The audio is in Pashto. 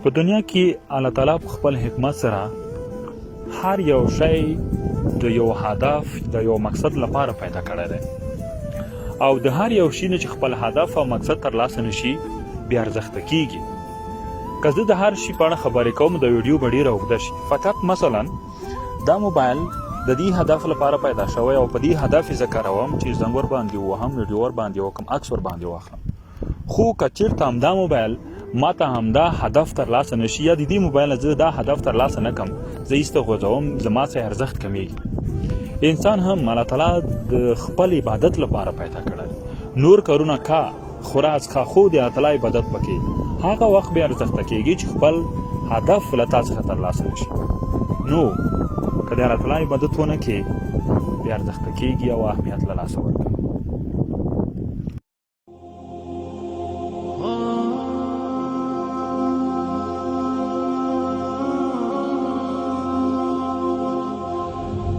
په دنیا کې الله تعالی په خپل حکمت سره هر یو شی د یو هدف د یو مقصد لپاره پیدا کړی دی او د هر یو شي نه چې خپل هدف او مقصد ترلاسه نشي بیا ارزښته کیږي. که زه د هر شي په اړه خبرې کوم د ویډیو به ډېره اوږده شي. فقط مثلا دا موبایل د دې هدف لپاره پیدا شوی او په دې هدف یې زه کاروم چې زنګ ور باندې ووهم، ویډیو ور باندې وکړم، عکس ور باندې واخلم. خو که چېرته همدا موبایل ما ته همدا هدف ترلاسه نشي یا د دې موبایل نه زه دا هدف ترلاسه نه کړم، زه ایسته غورځوم، زما څخه ارزښت کمیږي. انسان هم الله تعالی د خپل عبادت لپاره پیدا کړی. نور کارونه کا خوراک کا خو د الله تعالی عبادت وکړي، هغه وخت به ارزښته کیږي چې خپل هدف له تا څخه ترلاسه نشي. نو که د الله تعالی عبادت ونه کړې بیا ارزښته کیږي او اهمیت له لاسه ورکوي.